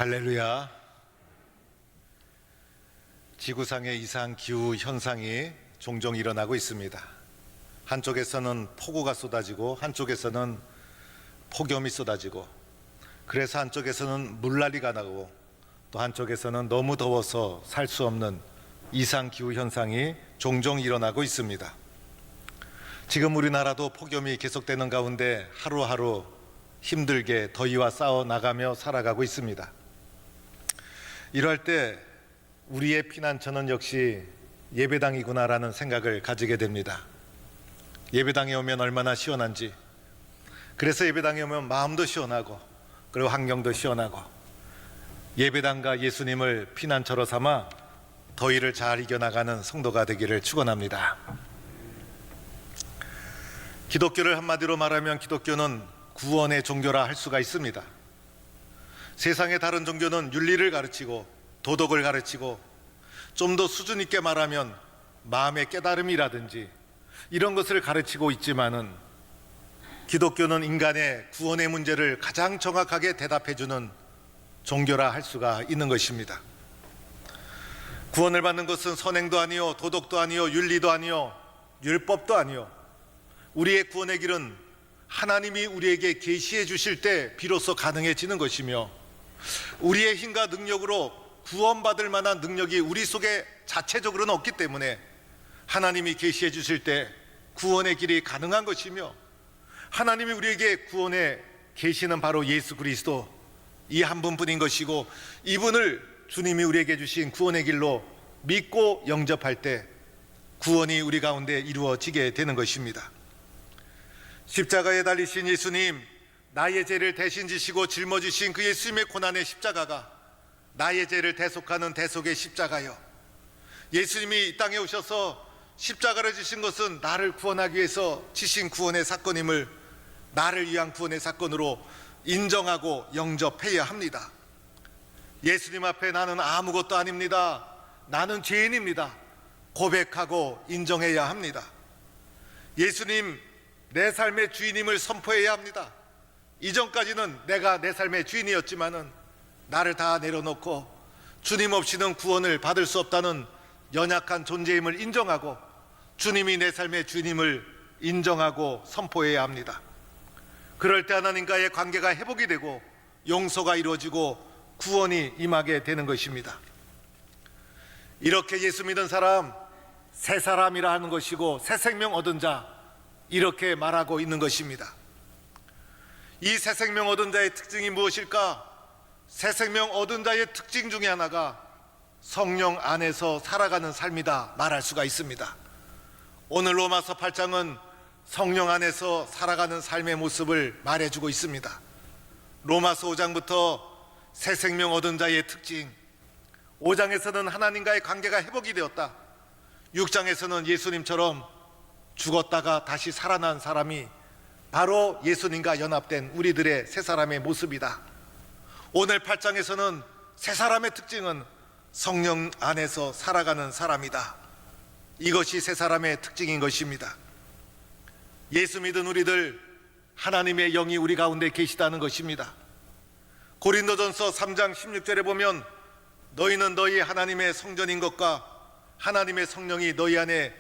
할렐루야. 지구상의 이상 기후 현상이 종종 일어나고 있습니다. 한쪽에서는 폭우가 쏟아지고 한쪽에서는 폭염이 쏟아지고, 그래서 한쪽에서는 물난리가 나고 또 한쪽에서는 너무 더워서 살 수 없는 이상 기후 현상이 종종 일어나고 있습니다. 지금 우리나라도 폭염이 계속되는 가운데 하루하루 힘들게 더위와 싸워 나가며 살아가고 있습니다. 이럴 때 우리의 피난처는 역시 예배당이구나라는 생각을 가지게 됩니다. 예배당에 오면 얼마나 시원한지, 그래서 예배당에 오면 마음도 시원하고 그리고 환경도 시원하고, 예배당과 예수님을 피난처로 삼아 더위를 잘 이겨나가는 성도가 되기를 축원합니다. 기독교를 한마디로 말하면 기독교는 구원의 종교라 할 수가 있습니다. 세상의 다른 종교는 윤리를 가르치고 도덕을 가르치고, 좀 더 수준 있게 말하면 마음의 깨달음이라든지 이런 것을 가르치고 있지만은, 기독교는 인간의 구원의 문제를 가장 정확하게 대답해주는 종교라 할 수가 있는 것입니다. 구원을 받는 것은 선행도 아니요, 도덕도 아니요, 윤리도 아니요, 율법도 아니요, 우리의 구원의 길은 하나님이 우리에게 계시해 주실 때 비로소 가능해지는 것이며, 우리의 힘과 능력으로 구원받을 만한 능력이 우리 속에 자체적으로는 없기 때문에 하나님이 계시해 주실 때 구원의 길이 가능한 것이며, 하나님이 우리에게 구원에 계시는 바로 예수 그리스도 이 한 분뿐인 것이고, 이분을 주님이 우리에게 주신 구원의 길로 믿고 영접할 때 구원이 우리 가운데 이루어지게 되는 것입니다. 십자가에 달리신 예수님, 나의 죄를 대신 지시고 짊어지신 그 예수님의 고난의 십자가가 나의 죄를 대속하는 대속의 십자가요, 예수님이 이 땅에 오셔서 십자가를 지신 것은 나를 구원하기 위해서 지신 구원의 사건임을 나를 위한 구원의 사건으로 인정하고 영접해야 합니다. 예수님 앞에 나는 아무것도 아닙니다, 나는 죄인입니다, 고백하고 인정해야 합니다. 예수님, 내 삶의 주인임을 선포해야 합니다. 이전까지는 내가 내 삶의 주인이었지만은 나를 다 내려놓고 주님 없이는 구원을 받을 수 없다는 연약한 존재임을 인정하고 주님이 내 삶의 주인임을 인정하고 선포해야 합니다. 그럴 때 하나님과의 관계가 회복이 되고 용서가 이루어지고 구원이 임하게 되는 것입니다. 이렇게 예수 믿은 사람, 새 사람이라 하는 것이고 새 생명 얻은 자, 이렇게 말하고 있는 것입니다. 이 새 생명 얻은 자의 특징이 무엇일까? 새 생명 얻은 자의 특징 중에 하나가 성령 안에서 살아가는 삶이다 말할 수가 있습니다. 오늘 로마서 8장은 성령 안에서 살아가는 삶의 모습을 말해주고 있습니다. 로마서 5장부터 새 생명 얻은 자의 특징, 5장에서는 하나님과의 관계가 회복이 되었다, 6장에서는 예수님처럼 죽었다가 다시 살아난 사람이 바로 예수님과 연합된 우리들의 새 사람의 모습이다. 오늘 8장에서는 새 사람의 특징은 성령 안에서 살아가는 사람이다. 이것이 새 사람의 특징인 것입니다. 예수 믿은 우리들, 하나님의 영이 우리 가운데 계시다는 것입니다. 고린도전서 3장 16절에 보면, 너희는 너희 하나님의 성전인 것과 하나님의 성령이 너희 안에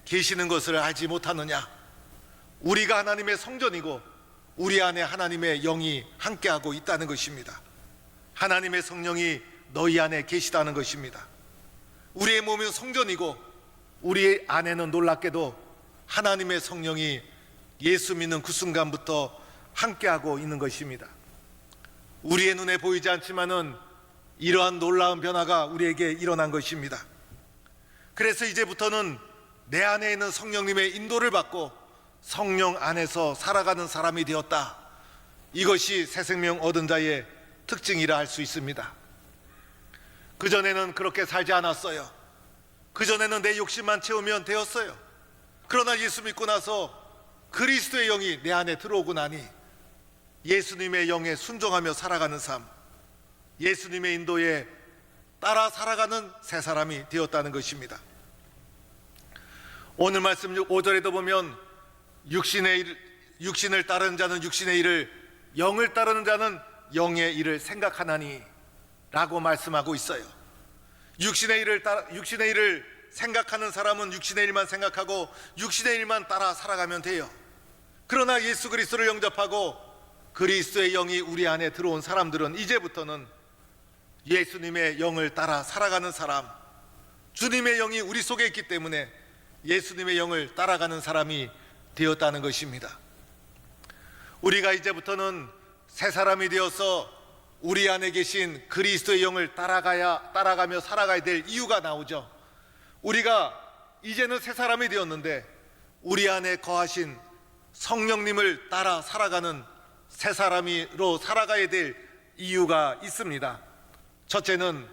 계시는 것을 알지 못하느냐. 우리가 하나님의 성전이고 우리 안에 하나님의 영이 함께하고 있다는 것입니다. 하나님의 성령이 너희 안에 계시다는 것입니다. 우리의 몸은 성전이고 우리 안에는 놀랍게도 하나님의 성령이 예수 믿는 그 순간부터 함께하고 있는 것입니다. 우리의 눈에 보이지 않지만은 이러한 놀라운 변화가 우리에게 일어난 것입니다. 그래서 이제부터는 내 안에 있는 성령님의 인도를 받고 성령 안에서 살아가는 사람이 되었다. 이것이 새 생명 얻은 자의 특징이라 할 수 있습니다. 그전에는 그렇게 살지 않았어요. 그전에는 내 욕심만 채우면 되었어요. 그러나 예수 믿고 나서 그리스도의 영이 내 안에 들어오고 나니 예수님의 영에 순종하며 살아가는 삶, 예수님의 인도에 따라 살아가는 새 사람이 되었다는 것입니다. 오늘 말씀 5절에도 보면 육신을 따르는 자는 육신의 일을, 영을 따르는 자는 영의 일을 생각하나니, 라고 말씀하고 있어요. 육신의 일을 생각하는 사람은 육신의 일만 생각하고 육신의 일만 따라 살아가면 돼요. 그러나 예수 그리스도를 영접하고 그리스도의 영이 우리 안에 들어온 사람들은 이제부터는 예수님의 영을 따라 살아가는 사람, 주님의 영이 우리 속에 있기 때문에 예수님의 영을 따라가는 사람이 되었다는 것입니다. 우리가 이제부터는 새 사람이 되어서 우리 안에 계신 그리스도의 영을 따라가며 살아가야 될 이유가 나오죠. 우리가 이제는 새 사람이 되었는데 우리 안에 거하신 성령님을 따라 살아가는 새 사람으로 살아가야 될 이유가 있습니다. 첫째는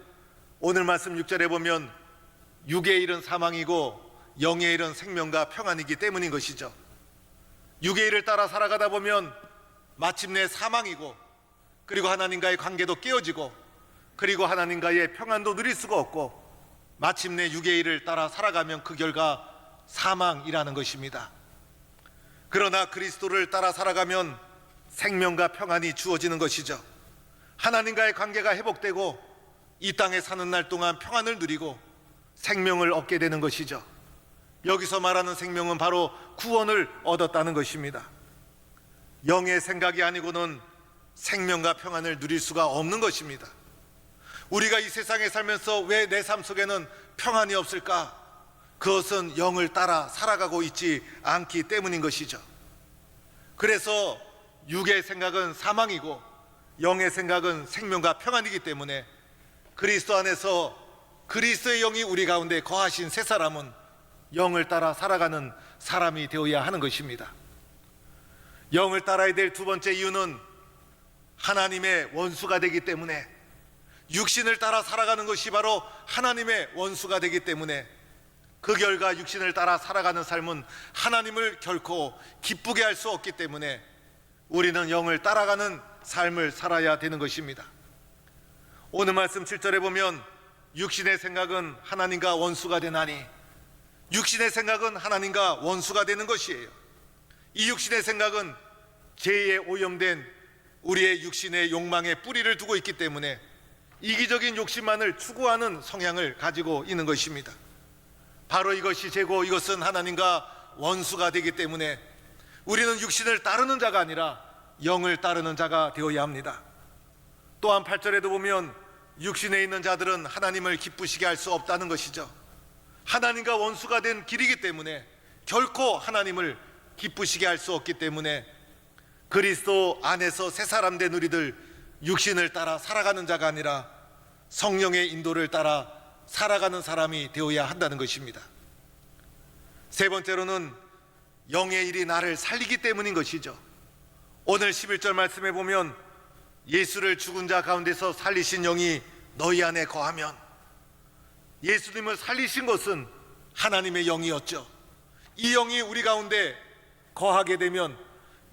오늘 말씀 6절에 보면 육의 일은 사망이고 영의 일은 생명과 평안이기 때문인 것이죠. 육의 일을 따라 살아가다 보면 마침내 사망이고, 그리고 하나님과의 관계도 깨어지고, 그리고 하나님과의 평안도 누릴 수가 없고, 마침내 육의 일을 따라 살아가면 그 결과 사망이라는 것입니다. 그러나 그리스도를 따라 살아가면 생명과 평안이 주어지는 것이죠. 하나님과의 관계가 회복되고 이 땅에 사는 날 동안 평안을 누리고 생명을 얻게 되는 것이죠. 여기서 말하는 생명은 바로 구원을 얻었다는 것입니다. 영의 생각이 아니고는 생명과 평안을 누릴 수가 없는 것입니다. 우리가 이 세상에 살면서 왜 내 삶 속에는 평안이 없을까? 그것은 영을 따라 살아가고 있지 않기 때문인 것이죠. 그래서 육의 생각은 사망이고 영의 생각은 생명과 평안이기 때문에 그리스도 안에서 그리스도의 영이 우리 가운데 거하신 새 사람은 영을 따라 살아가는 사람이 되어야 하는 것입니다. 영을 따라야 될 두 번째 이유는 하나님의 원수가 되기 때문에, 육신을 따라 살아가는 것이 바로 하나님의 원수가 되기 때문에 그 결과 육신을 따라 살아가는 삶은 하나님을 결코 기쁘게 할 수 없기 때문에 우리는 영을 따라가는 삶을 살아야 되는 것입니다. 오늘 말씀 7절에 보면 육신의 생각은 하나님과 원수가 되나니, 육신의 생각은 하나님과 원수가 되는 것이에요. 이 육신의 생각은 죄에 오염된 우리의 육신의 욕망에 뿌리를 두고 있기 때문에 이기적인 욕심만을 추구하는 성향을 가지고 있는 것입니다. 바로 이것이 죄고 이것은 하나님과 원수가 되기 때문에 우리는 육신을 따르는 자가 아니라 영을 따르는 자가 되어야 합니다. 또한 8절에도 보면 육신에 있는 자들은 하나님을 기쁘시게 할 수 없다는 것이죠. 하나님과 원수가 된 길이기 때문에 결코 하나님을 기쁘시게 할 수 없기 때문에 그리스도 안에서 새 사람 된 우리들, 육신을 따라 살아가는 자가 아니라 성령의 인도를 따라 살아가는 사람이 되어야 한다는 것입니다. 세 번째로는 영의 일이 나를 살리기 때문인 것이죠. 오늘 11절 말씀에 보면 예수를 죽은 자 가운데서 살리신 영이 너희 안에 거하면, 예수님을 살리신 것은 하나님의 영이었죠. 이 영이 우리 가운데 거하게 되면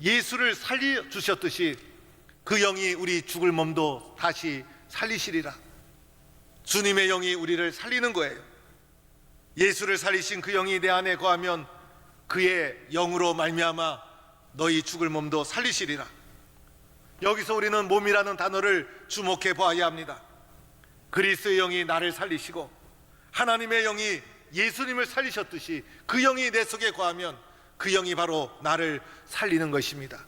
예수를 살려주셨듯이 그 영이 우리 죽을 몸도 다시 살리시리라. 주님의 영이 우리를 살리는 거예요. 예수를 살리신 그 영이 내 안에 거하면 그의 영으로 말미암아 너희 죽을 몸도 살리시리라. 여기서 우리는 몸이라는 단어를 주목해 보아야 합니다. 그리스도의 영이 나를 살리시고 하나님의 영이 예수님을 살리셨듯이 그 영이 내 속에 거하면 그 영이 바로 나를 살리는 것입니다.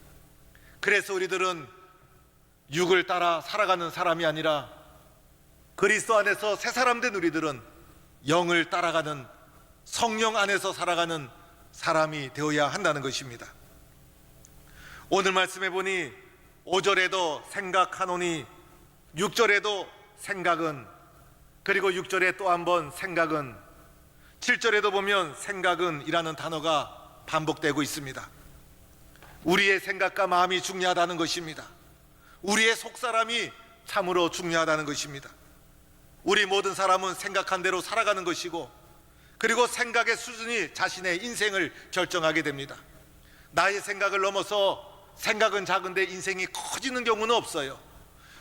그래서 우리들은 육을 따라 살아가는 사람이 아니라 그리스도 안에서 새 사람 된 우리들은 영을 따라가는, 성령 안에서 살아가는 사람이 되어야 한다는 것입니다. 오늘 말씀해 보니 5절에도 생각하노니, 6절에도 생각은, 그리고 6절에 또 한 번 생각은, 7절에도 보면 생각은 이라는 단어가 반복되고 있습니다. 우리의 생각과 마음이 중요하다는 것입니다. 우리의 속사람이 참으로 중요하다는 것입니다. 우리 모든 사람은 생각한 대로 살아가는 것이고, 그리고 생각의 수준이 자신의 인생을 결정하게 됩니다. 나의 생각을 넘어서 생각은 작은데 인생이 커지는 경우는 없어요.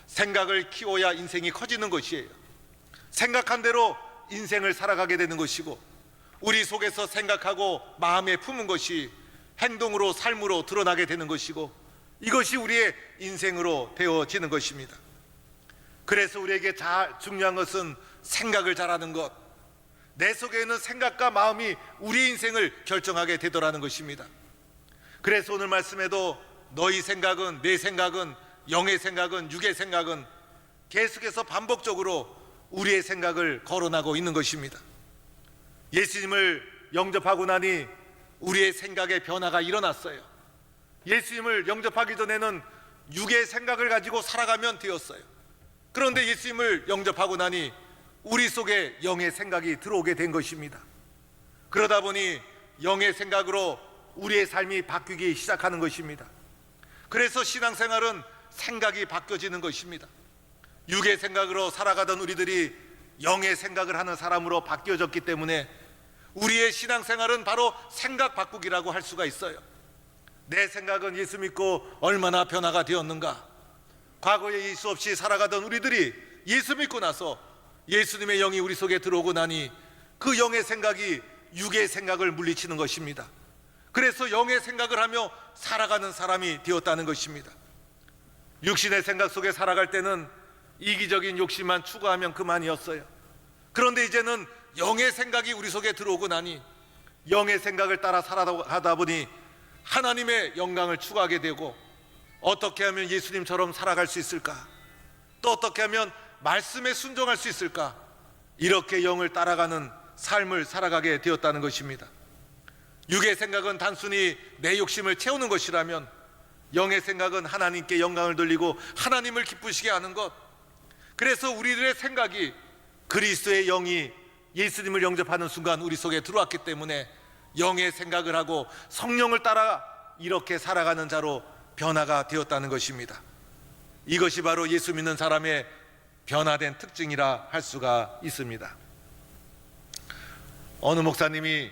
생각을 키워야 인생이 커지는 것이에요. 생각한 대로 인생을 살아가게 되는 것이고, 우리 속에서 생각하고 마음에 품은 것이 행동으로, 삶으로 드러나게 되는 것이고, 이것이 우리의 인생으로 되어지는 것입니다. 그래서 우리에게 중요한 것은 생각을 잘하는 것, 내 속에 있는 생각과 마음이 우리의 인생을 결정하게 되더라는 것입니다. 그래서 오늘 말씀에도 너희 생각은, 내 생각은, 영의 생각은, 육의 생각은 계속해서 반복적으로 우리의 생각을 거론하고 있는 것입니다. 예수님을 영접하고 나니 우리의 생각의 변화가 일어났어요. 예수님을 영접하기 전에는 육의 생각을 가지고 살아가면 되었어요. 그런데 예수님을 영접하고 나니 우리 속에 영의 생각이 들어오게 된 것입니다. 그러다 보니 영의 생각으로 우리의 삶이 바뀌기 시작하는 것입니다. 그래서 신앙생활은 생각이 바뀌어지는 것입니다. 육의 생각으로 살아가던 우리들이 영의 생각을 하는 사람으로 바뀌어졌기 때문에 우리의 신앙생활은 바로 생각 바꾸기라고 할 수가 있어요. 내 생각은 예수 믿고 얼마나 변화가 되었는가. 과거에 예수 없이 살아가던 우리들이 예수 믿고 나서 예수님의 영이 우리 속에 들어오고 나니 그 영의 생각이 육의 생각을 물리치는 것입니다. 그래서 영의 생각을 하며 살아가는 사람이 되었다는 것입니다. 육신의 생각 속에 살아갈 때는 이기적인 욕심만 추구하면 그만이었어요. 그런데 이제는 영의 생각이 우리 속에 들어오고 나니 영의 생각을 따라 살아가다 보니 하나님의 영광을 추구하게 되고, 어떻게 하면 예수님처럼 살아갈 수 있을까, 또 어떻게 하면 말씀에 순종할 수 있을까, 이렇게 영을 따라가는 삶을 살아가게 되었다는 것입니다. 육의 생각은 단순히 내 욕심을 채우는 것이라면 영의 생각은 하나님께 영광을 돌리고 하나님을 기쁘시게 하는 것. 그래서 우리들의 생각이 그리스도의 영이 예수님을 영접하는 순간 우리 속에 들어왔기 때문에 영의 생각을 하고 성령을 따라 이렇게 살아가는 자로 변화가 되었다는 것입니다. 이것이 바로 예수 믿는 사람의 변화된 특징이라 할 수가 있습니다. 어느 목사님이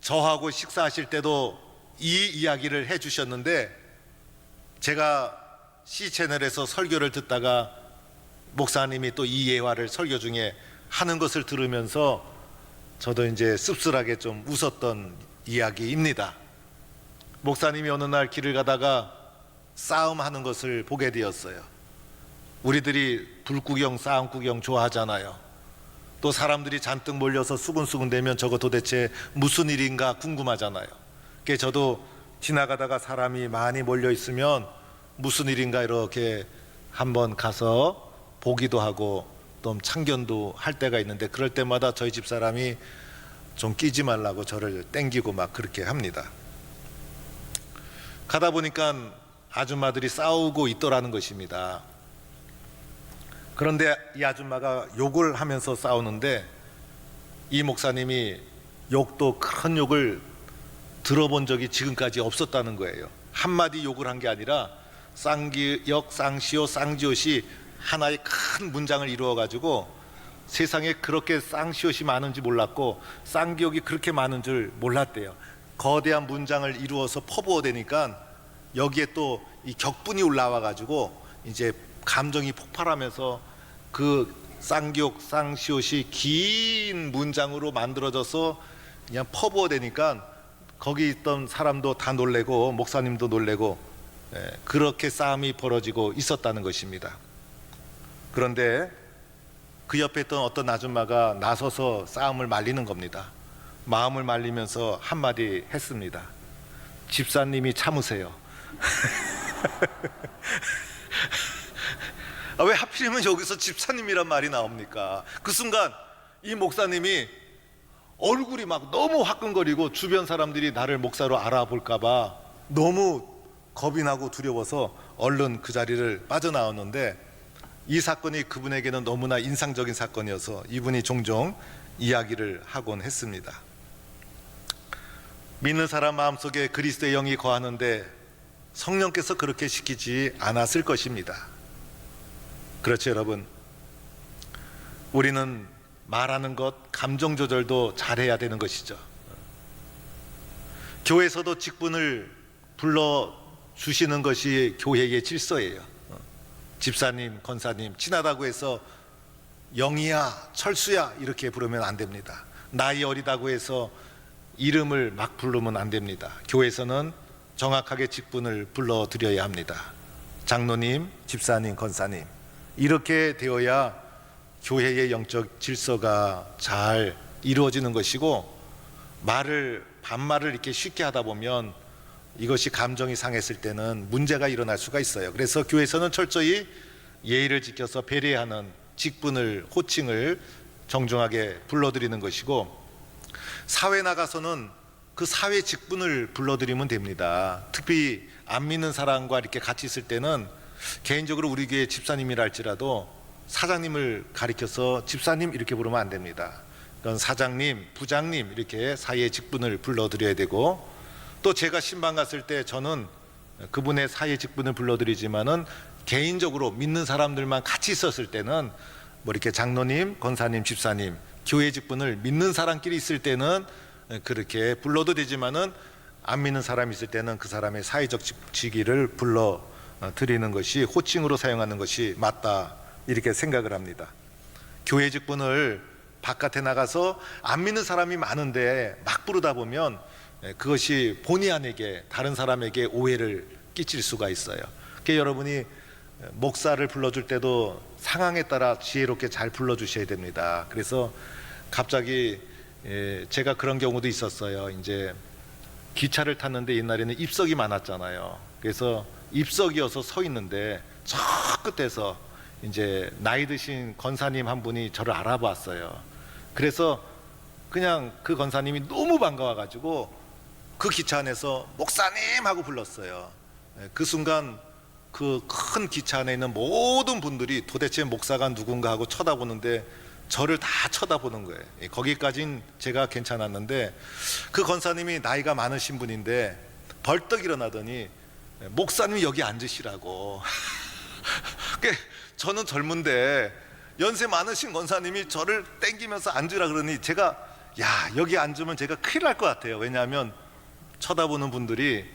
저하고 식사하실 때도 이 이야기를 해주셨는데, 제가 C채널에서 설교를 듣다가 목사님이 또 이 예화를 설교 중에 하는 것을 들으면서 저도 이제 씁쓸하게 좀 웃었던 이야기입니다. 목사님이 어느 날 길을 가다가 싸움하는 것을 보게 되었어요. 우리들이 불구경, 싸움 구경 좋아하잖아요. 또 사람들이 잔뜩 몰려서 수군수군대면 저거 도대체 무슨 일인가 궁금하잖아요. 그래서 저도 지나가다가 사람이 많이 몰려 있으면 무슨 일인가 이렇게 한번 가서 보기도 하고 또 참견도 할 때가 있는데, 그럴 때마다 저희 집 사람이 좀 끼지 말라고 저를 땡기고 막 그렇게 합니다. 가다 보니까 아줌마들이 싸우고 있더라는 것입니다. 그런데 이 아줌마가 욕을 하면서 싸우는데 이 목사님이 욕도 큰 욕을 들어본 적이 지금까지 없었다는 거예요. 한마디 욕을 한 게 아니라 쌍기역, 쌍시오, 쌍지옷이 하나의 큰 문장을 이루어 가지고 세상에 그렇게 쌍시옷이 많은지 몰랐고 쌍기역이 그렇게 많은 줄 몰랐대요. 거대한 문장을 이루어서 퍼부어대니까 여기에 또 이 격분이 올라와 가지고 이제 감정이 폭발하면서 그 쌍기역, 쌍시옷이 긴 문장으로 만들어져서 그냥 퍼부어대니까 거기 있던 사람도 다 놀래고 목사님도 놀래고, 그렇게 싸움이 벌어지고 있었다는 것입니다. 그런데 그 옆에 있던 어떤 아줌마가 나서서 싸움을 말리는 겁니다. 마음을 말리면서 한마디 했습니다. 집사님이 참으세요. 왜 하필이면 여기서 집사님이란 말이 나옵니까? 그 순간 이 목사님이 얼굴이 막 너무 화끈거리고 주변 사람들이 나를 목사로 알아볼까봐 너무 겁이 나고 두려워서 얼른 그 자리를 빠져나왔는데, 이 사건이 그분에게는 너무나 인상적인 사건이어서 이분이 종종 이야기를 하곤 했습니다. 믿는 사람 마음속에 그리스도의 영이 거하는데 성령께서 그렇게 시키지 않았을 것입니다. 그렇죠, 여러분? 우리는 말하는 것, 감정 조절도 잘해야 되는 것이죠. 교회에서도 직분을 불러주시는 것이 교회의 질서예요. 집사님, 권사님, 친하다고 해서 영희야, 철수야 이렇게 부르면 안 됩니다. 나이 어리다고 해서 이름을 막 부르면 안 됩니다. 교회에서는 정확하게 직분을 불러드려야 합니다. 장로님, 집사님, 권사님. 이렇게 되어야 교회의 영적 질서가 잘 이루어지는 것이고, 반말을 이렇게 쉽게 하다 보면 이것이 감정이 상했을 때는 문제가 일어날 수가 있어요. 그래서 교회에서는 철저히 예의를 지켜서 배려하는 직분을, 호칭을 정중하게 불러드리는 것이고, 사회 나가서는 그 사회 직분을 불러드리면 됩니다. 특히 안 믿는 사람과 이렇게 같이 있을 때는 개인적으로 우리 교회 집사님이라 할지라도 사장님을 가리켜서 집사님 이렇게 부르면 안 됩니다. 그건 사장님, 부장님 이렇게 사회의 직분을 불러드려야 되고, 또 제가 신방 갔을 때 저는 그분의 사회 직분을 불러드리지만은 개인적으로 믿는 사람들만 같이 있었을 때는 뭐 이렇게 장로님, 권사님, 집사님, 교회 직분을 믿는 사람끼리 있을 때는 그렇게 불러도 되지만은 안 믿는 사람이 있을 때는 그 사람의 사회적 직위를 불러드리는 것이, 호칭으로 사용하는 것이 맞다, 이렇게 생각을 합니다. 교회 직분을 바깥에 나가서 안 믿는 사람이 많은데 막 부르다 보면 그것이 본의 아니게 다른 사람에게 오해를 끼칠 수가 있어요. 그러니까 여러분이 목사를 불러줄 때도 상황에 따라 지혜롭게 잘 불러주셔야 됩니다. 그래서 갑자기 제가 그런 경우도 있었어요. 이제 기차를 탔는데 옛날에는 입석이 많았잖아요. 그래서 입석이어서 서 있는데 저 끝에서 이제 나이 드신 권사님 한 분이 저를 알아봤어요. 그래서 그냥 그 권사님이 너무 반가워가지고 그 기차 안에서 목사님 하고 불렀어요. 그 순간 그 큰 기차 안에 있는 모든 분들이 도대체 목사가 누군가 하고 쳐다보는데 저를 다 쳐다보는 거예요. 거기까진 제가 괜찮았는데 그 권사님이 나이가 많으신 분인데 벌떡 일어나더니 목사님이 여기 앉으시라고. 저는 젊은데 연세 많으신 권사님이 저를 땡기면서 앉으라 그러니 제가 여기 앉으면 제가 큰일 날 것 같아요. 왜냐하면 쳐다보는 분들이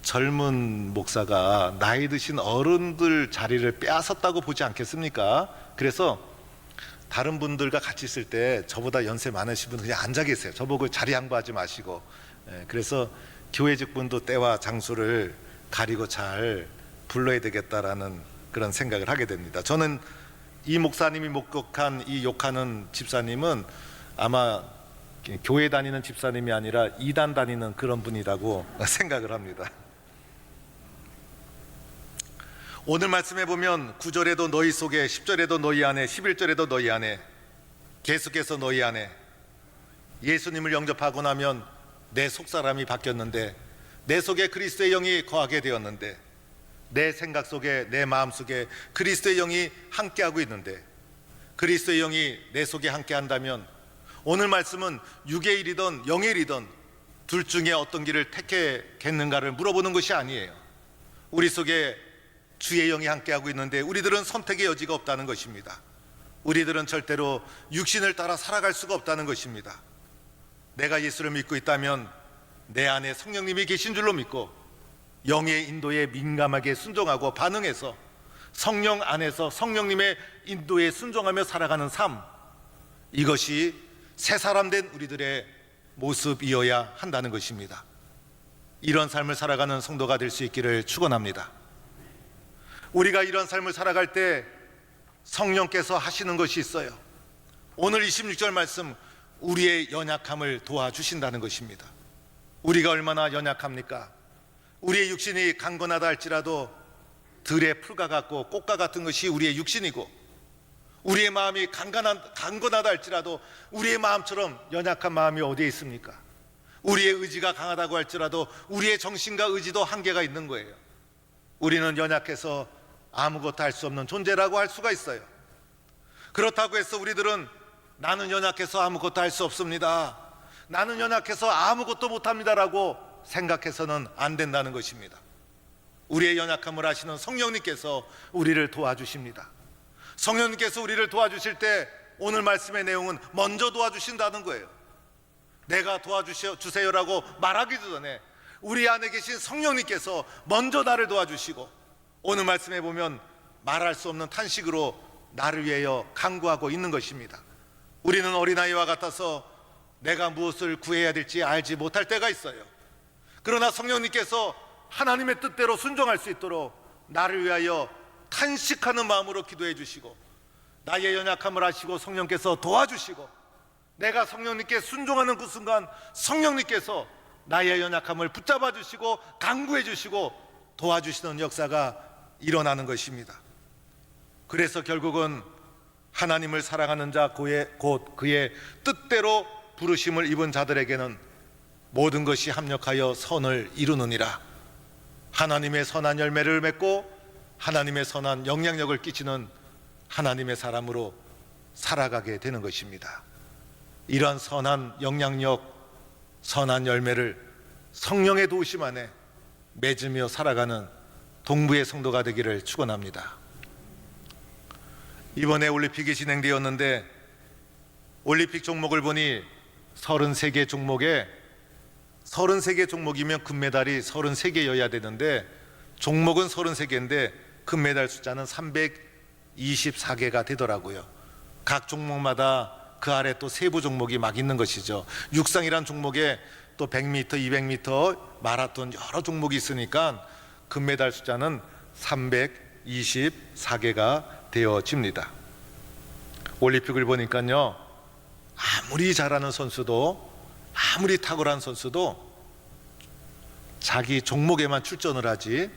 젊은 목사가 나이 드신 어른들 자리를 빼앗았다고 보지 않겠습니까? 그래서 다른 분들과 같이 있을 때 저보다 연세 많으신 분은 그냥 앉아 계세요. 저보고 자리 양보하지 마시고. 그래서 교회 직분도 때와 장소를 가리고 잘 불러야 되겠다라는 그런 생각을 하게 됩니다. 저는 이 목사님이 목격한 이 욕하는 집사님은 아마 교회 다니는 집사님이 아니라 이단 다니는 그런 분이라고 생각을 합니다. 오늘 말씀해 보면 9절에도 너희 속에, 10절에도 너희 안에, 11절에도 너희 안에, 계속해서 너희 안에, 예수님을 영접하고 나면 내 속사람이 바뀌었는데, 내 속에 그리스도의 영이 거하게 되었는데, 내 생각 속에, 내 마음 속에 그리스도의 영이 함께하고 있는데, 그리스도의 영이 내 속에 함께한다면 오늘 말씀은 육의 일이든 영의 일이든 둘 중에 어떤 길을 택하겠는가를 물어보는 것이 아니에요. 우리 속에 주의 영이 함께하고 있는데 우리들은 선택의 여지가 없다는 것입니다. 우리들은 절대로 육신을 따라 살아갈 수가 없다는 것입니다. 내가 예수를 믿고 있다면 내 안에 성령님이 계신 줄로 믿고 영의 인도에 민감하게 순종하고 반응해서 성령 안에서 성령님의 인도에 순종하며 살아가는 삶, 이것이 새 사람 된 우리들의 모습이어야 한다는 것입니다. 이런 삶을 살아가는 성도가 될 수 있기를 축원합니다. 우리가 이런 삶을 살아갈 때 성령께서 하시는 것이 있어요. 오늘 26절 말씀, 우리의 연약함을 도와주신다는 것입니다. 우리가 얼마나 연약합니까? 우리의 육신이 강건하다 할지라도 들의 풀과 같고 꽃과 같은 것이 우리의 육신이고, 우리의 마음이 강건하다 할지라도 우리의 마음처럼 연약한 마음이 어디에 있습니까? 우리의 의지가 강하다고 할지라도 우리의 정신과 의지도 한계가 있는 거예요. 우리는 연약해서 아무것도 할 수 없는 존재라고 할 수가 있어요. 그렇다고 해서 우리들은 나는 연약해서 아무것도 할 수 없습니다, 나는 연약해서 아무것도 못합니다라고 생각해서는 안 된다는 것입니다. 우리의 연약함을 아시는 성령님께서 우리를 도와주십니다. 성령님께서 우리를 도와주실 때 오늘 말씀의 내용은 먼저 도와주신다는 거예요. 내가 도와주세요라고 말하기도 전에 우리 안에 계신 성령님께서 먼저 나를 도와주시고, 오늘 말씀에 보면 말할 수 없는 탄식으로 나를 위하여 간구하고 있는 것입니다. 우리는 어린아이와 같아서 내가 무엇을 구해야 될지 알지 못할 때가 있어요. 그러나 성령님께서 하나님의 뜻대로 순종할 수 있도록 나를 위하여 탄식하는 마음으로 기도해 주시고 나의 연약함을 아시고 성령께서 도와주시고 내가 성령님께 순종하는 그 순간 성령님께서 나의 연약함을 붙잡아 주시고 강구해 주시고 도와주시는 역사가 일어나는 것입니다. 그래서 결국은 하나님을 사랑하는 자 곧 그의 뜻대로 부르심을 입은 자들에게는 모든 것이 합력하여 선을 이루느니라. 하나님의 선한 열매를 맺고 하나님의 선한 영향력을 끼치는 하나님의 사람으로 살아가게 되는 것입니다. 이러한 선한 영향력, 선한 열매를 성령의 도우심 안에 맺으며 살아가는 동부의 성도가 되기를 축원합니다. 이번에 올림픽이 진행되었는데 올림픽 종목을 보니 33개 종목에 33개 종목이면 금메달이 33개여야 되는데 종목은 33개인데 금메달 숫자는 324개가 되더라고요. 각 종목마다 그 아래 또 세부 종목이 막 있는 것이죠. 육상이란 종목에 또 100m, 200m, 마라톤 여러 종목이 있으니까 금메달 숫자는 324개가 되어집니다. 올림픽을 보니까요, 아무리 잘하는 선수도 아무리 탁월한 선수도 자기 종목에만 출전을 하지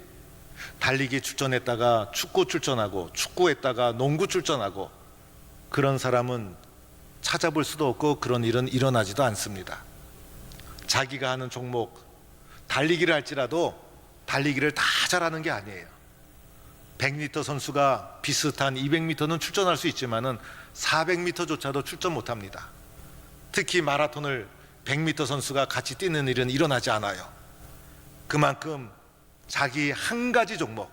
달리기 출전했다가 축구 출전하고 축구했다가 농구 출전하고 그런 사람은 찾아볼 수도 없고 그런 일은 일어나지도 않습니다. 자기가 하는 종목 달리기를 할지라도 달리기를 다 잘하는 게 아니에요. 100m 선수가 비슷한 200m는 출전할 수 있지만은 400m조차도 출전 못합니다. 특히 마라톤을 100m 선수가 같이 뛰는 일은 일어나지 않아요. 그만큼 자기 한 가지 종목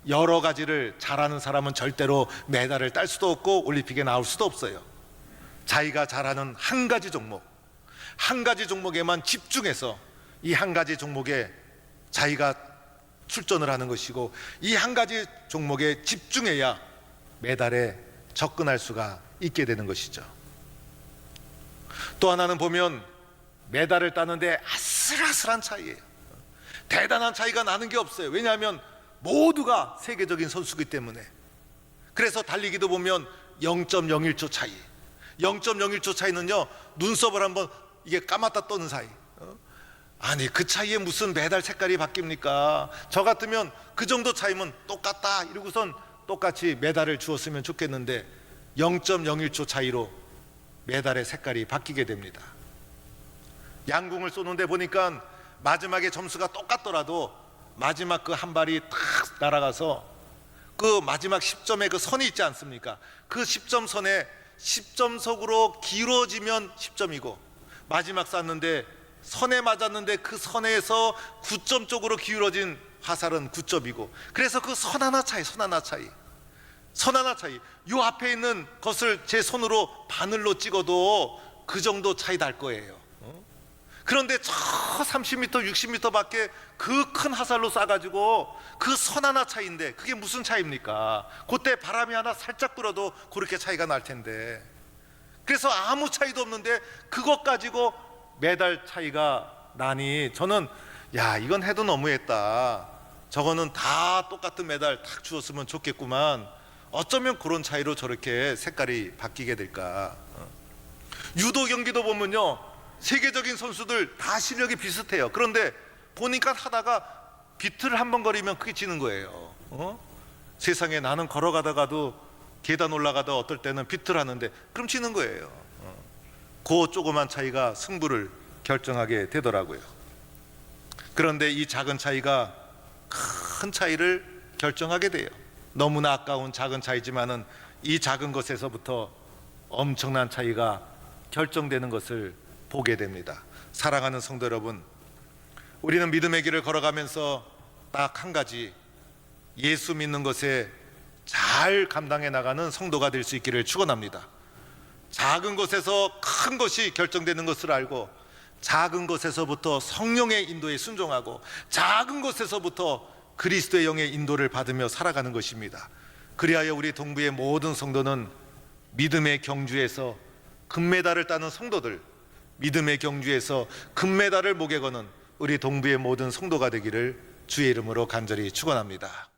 여러 가지를 잘하는 사람은 절대로 메달을 딸 수도 없고 올림픽에 나올 수도 없어요. 자기가 잘하는 한 가지 종목, 한 가지 종목에만 집중해서 이 한 가지 종목에 자기가 출전을 하는 것이고 이 한 가지 종목에 집중해야 메달에 접근할 수가 있게 되는 것이죠. 또 하나는 보면 메달을 따는데 아슬아슬한 차이예요. 대단한 차이가 나는 게 없어요. 왜냐하면 모두가 세계적인 선수이기 때문에. 그래서 달리기도 보면 0.01초 차이, 0.01초 차이는요 눈썹을 한번 이게 감았다 떠는 사이. 아니 그 차이에 무슨 메달 색깔이 바뀝니까? 저 같으면 그 정도 차이면 똑같다 이러고선 똑같이 메달을 주었으면 좋겠는데 0.01초 차이로 메달의 색깔이 바뀌게 됩니다. 양궁을 쏘는데 보니까 마지막에 점수가 똑같더라도 마지막 그 한 발이 탁 날아가서 그 마지막 10점의 그 선이 있지 않습니까? 그 10점 선에 10점석으로 길어지면 10점이고 마지막 쐈는데 선에 맞았는데 그 선에서 9점 쪽으로 기울어진 화살은 9점이고 그래서 그 선 하나 차이, 선 하나 차이, 선 하나 차이, 요 앞에 있는 것을 제 손으로 바늘로 찍어도 그 정도 차이 날 거예요. 그런데 저 30m, 60m 밖에 그 큰 화살로 쏴가지고 그 선 하나 차이인데 그게 무슨 차이입니까? 그때 바람이 하나 살짝 불어도 그렇게 차이가 날 텐데, 그래서 아무 차이도 없는데 그것 가지고 메달 차이가 나니 저는 야 이건 해도 너무했다. 저거는 다 똑같은 메달 딱 주었으면 좋겠구만. 어쩌면 그런 차이로 저렇게 색깔이 바뀌게 될까. 유도 경기도 보면요 세계적인 선수들 다 실력이 비슷해요. 그런데 보니까 하다가 비틀을 한 번 거리면 그게 지는 거예요. 세상에 나는 걸어가다가도 계단 올라가다 어떨 때는 비틀 하는데 그럼 지는 거예요. 그 조그만 차이가 승부를 결정하게 되더라고요. 그런데 이 작은 차이가 큰 차이를 결정하게 돼요. 너무나 아까운 작은 차이지만은 이 작은 것에서부터 엄청난 차이가 결정되는 것을 보게 됩니다. 사랑하는 성도 여러분, 우리는 믿음의 길을 걸어가면서 딱 한 가지, 예수 믿는 것에 잘 감당해 나가는 성도가 될 수 있기를 축원합니다. 작은 것에서 큰 것이 결정되는 것을 알고 작은 것에서부터 성령의 인도에 순종하고 작은 것에서부터 그리스도의 영의 인도를 받으며 살아가는 것입니다. 그리하여 우리 동부의 모든 성도는 믿음의 경주에서 금메달을 따는 성도들, 믿음의 경주에서 금메달을 목에 거는 우리 동부의 모든 성도가 되기를 주의 이름으로 간절히 축원합니다.